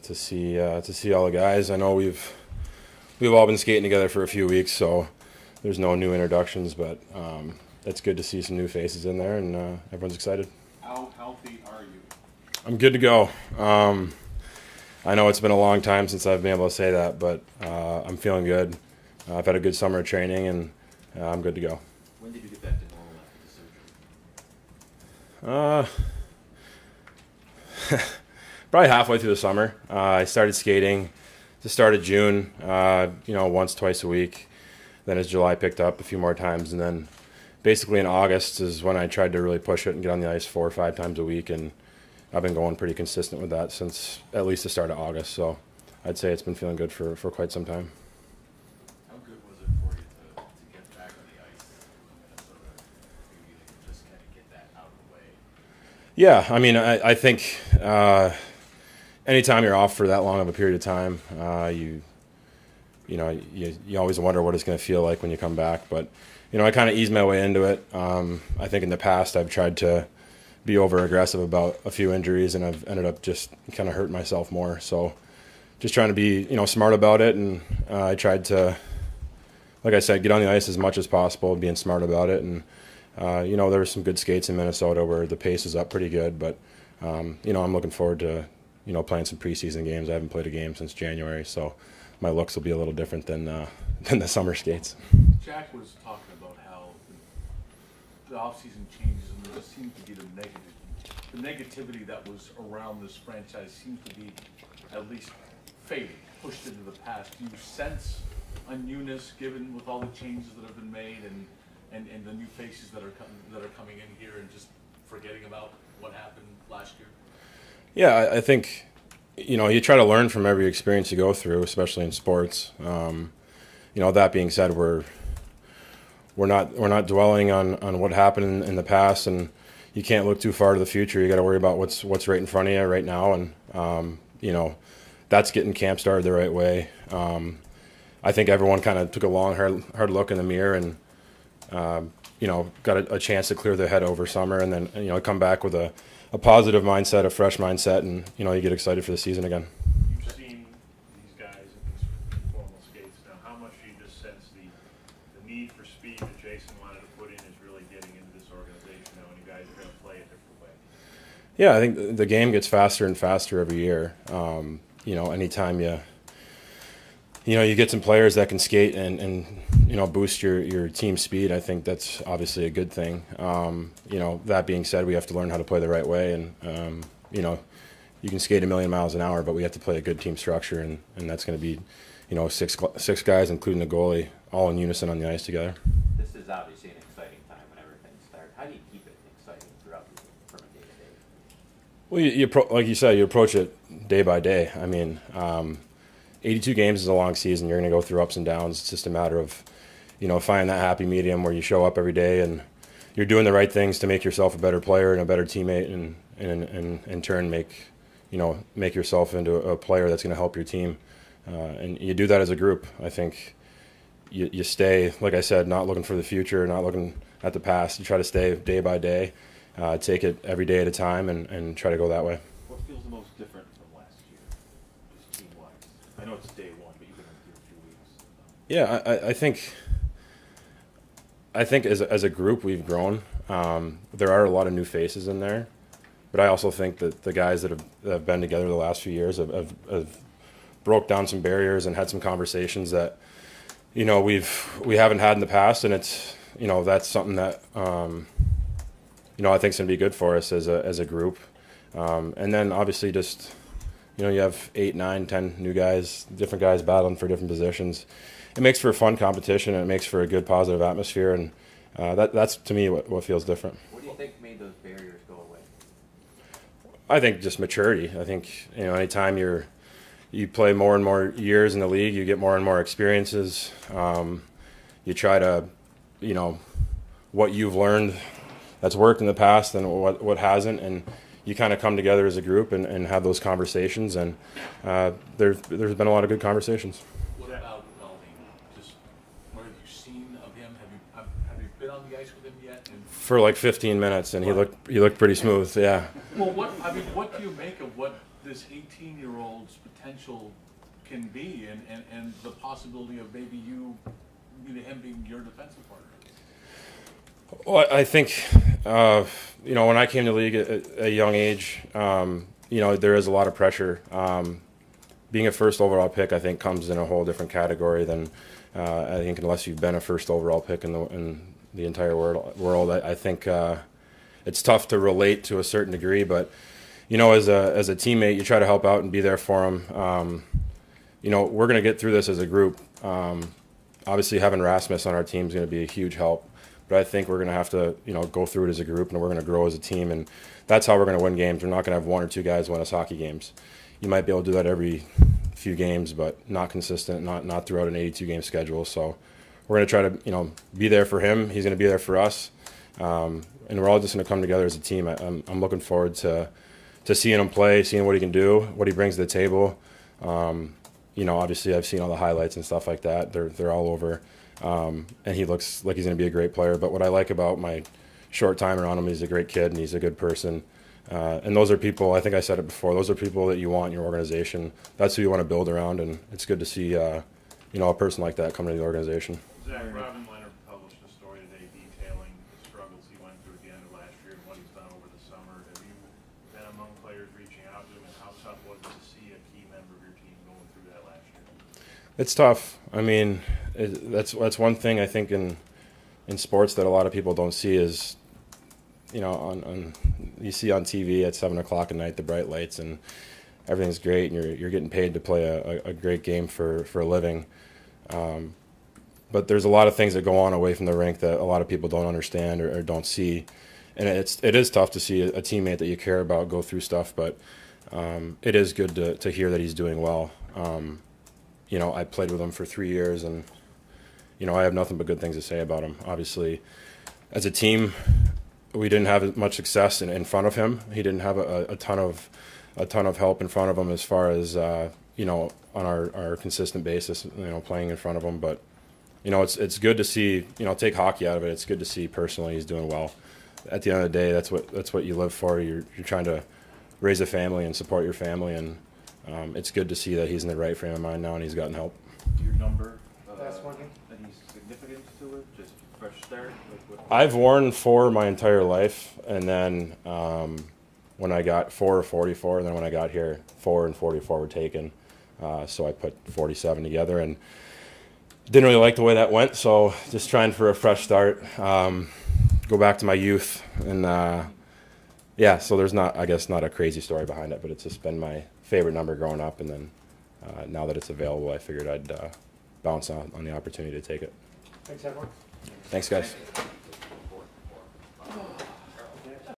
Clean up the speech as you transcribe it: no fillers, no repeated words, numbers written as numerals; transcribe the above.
To see all the guys. I know we've all been skating together for a few weeks, so there's no new introductions, but it's good to see some new faces in there, and everyone's excited. How healthy are you? I'm good to go. I know it's been a long time since I've been able to say that, but I'm feeling good. I've had a good summer of training, and I'm good to go. When did you get back to normal after the surgery? Probably halfway through the summer. I started skating the start of June, once, twice a week. Then as July picked up a few more times, and then basically in August is when I tried to really push it and get on the ice 4 or 5 times a week, and I've been going pretty consistent with that since at least the start of August. So I'd say it's been feeling good for quite some time. How good was it for you to get back on the ice in Minnesota? Maybe you could just kind of get that out of the way. Yeah, I mean, I think anytime you're off for that long of a period of time, you always wonder what it's going to feel like when you come back. But I kind of eased my way into it. I think in the past I've tried to be over aggressive about a few injuries, and I've ended up just kind of hurting myself more. So just trying to be smart about it, and I tried to, like I said, get on the ice as much as possible, being smart about it. And there were some good skates in Minnesota where the pace is up pretty good, but I'm looking forward to playing some preseason games. I haven't played a game since January, so my looks will be a little different than the summer skates. Jack was talking about how the offseason changes, and there just seems to be the negativity that was around this franchise seems to be at least fading, pushed into the past. Do you sense a newness given with all the changes that have been made and the new faces that are coming in here and just forgetting about what happened last year? Yeah, I think you try to learn from every experience you go through, especially in sports. That being said, we're not dwelling on what happened in the past, and you can't look too far to the future. You got to worry about what's right in front of you right now, and that's getting camp started the right way. I think everyone kind of took a long, hard look in the mirror, and got a chance to clear their head over summer, and then come back with a positive mindset, a fresh mindset, and you get excited for the season again. You've seen these guys in these informal skates now. How much do you just sense the need for speed that Jason wanted to put in is really getting into this organization now, and you guys are going to play a different way? Yeah, I think the game gets faster and faster every year. Anytime you get some players that can skate and boost your team speed, I think that's obviously a good thing. That being said, we have to learn how to play the right way, and you can skate a million miles an hour, but we have to play a good team structure, and that's going to be six guys, including the goalie, all in unison on the ice together. This is obviously an exciting time when everything starts. How do you keep it exciting throughout the from a day to day? Well, like you said, you approach it day by day. I mean, 82 games is a long season. You're going to go through ups and downs. It's just a matter of, finding that happy medium where you show up every day and you're doing the right things to make yourself a better player and a better teammate, and in turn make yourself into a player that's going to help your team. And you do that as a group. I think you stay, like I said, not looking for the future, not looking at the past. You try to stay day by day, take it every day at a time, and try to go that way. What feels the most different from last year, just team-wise? I know it's day one, but you've been here a few weeks. Yeah, I think as a group we've grown. There are a lot of new faces in there, but I also think that the guys that have been together the last few years have broke down some barriers and had some conversations that we haven't had in the past, and it's that's something that I think is going to be good for us as a group. And then obviously just you have 8, 9, 10 new guys, different guys battling for different positions. It makes for a fun competition, and it makes for a good positive atmosphere, and that's to me what feels different. What do you think made those barriers go away? I think just maturity. I think anytime you play more and more years in the league, you get more and more experiences. You try to what you've learned that's worked in the past and what hasn't, and you kind of come together as a group and have those conversations, and there's been a lot of good conversations. What about Velding? Just what have you seen of him? Have you been on the ice with him yet? For like 15 minutes, and he looked pretty smooth. Yeah. Well, what do you make of what this 18-year-old's potential can be, and the possibility of maybe him being your defensive partner? Well, I think, when I came to the league at a young age, there is a lot of pressure. Being a first overall pick, I think, comes in a whole different category than I think unless you've been a first overall pick in the entire world. I think it's tough to relate to a certain degree, but as a teammate, you try to help out and be there for them. We're going to get through this as a group. Obviously, having Rasmus on our team is going to be a huge help, but I think we're going to have to go through it as a group, and we're going to grow as a team, and that's how we're going to win games. We're not going to have one or two guys win us hockey games. You might be able to do that every few games, but not consistent, not throughout an 82-game schedule. So we're going to try to be there for him. He's going to be there for us, and we're all just going to come together as a team. I'm looking forward to seeing him play, seeing what he can do, what he brings to the table. Obviously I've seen all the highlights and stuff like that. They're all over, and he looks like he's going to be a great player. But what I like about my short time around him, he's a great kid and he's a good person. And those are people, I think I said it before, those are people that you want in your organization. That's who you want to build around, and it's good to see, a person like that come into the organization. Zach, Robin Leonard published a story today detailing the struggles he went through at the end of last year and what he's done over the summer. Have you been among players reaching out to him, and how tough was it to see a key member of your team going through that last year? It's tough. I mean, that's one thing I think in sports that a lot of people don't see is, you see on TV at 7 o'clock at night the bright lights and everything's great and you're getting paid to play a great game for a living. But there's a lot of things that go on away from the rink that a lot of people don't understand or don't see, and it is tough to see a teammate that you care about go through stuff. But it is good to hear that he's doing well. I played with him for 3 years, and I have nothing but good things to say about him. Obviously, as a team, we didn't have much success in front of him. He didn't have a ton of help in front of him as far as on our consistent basis, playing in front of him. But it's good to see, take hockey out of it. It's good to see personally he's doing well. At the end of the day, that's what you live for. You're trying to raise a family and support your family, and it's good to see that he's in the right frame of mind now and he's gotten help. Your number, any significance to it? Just fresh start? I've worn 4 my entire life, and then when I got 4 or 44, and then when I got here, 4 and 44 were taken. So I put 47 together, and didn't really like the way that went, so just trying for a fresh start, go back to my youth, and so there's not a crazy story behind it, but it's just been my favorite number growing up, and then now that it's available, I figured I'd bounce on the opportunity to take it. Thanks, everyone. Thanks, guys.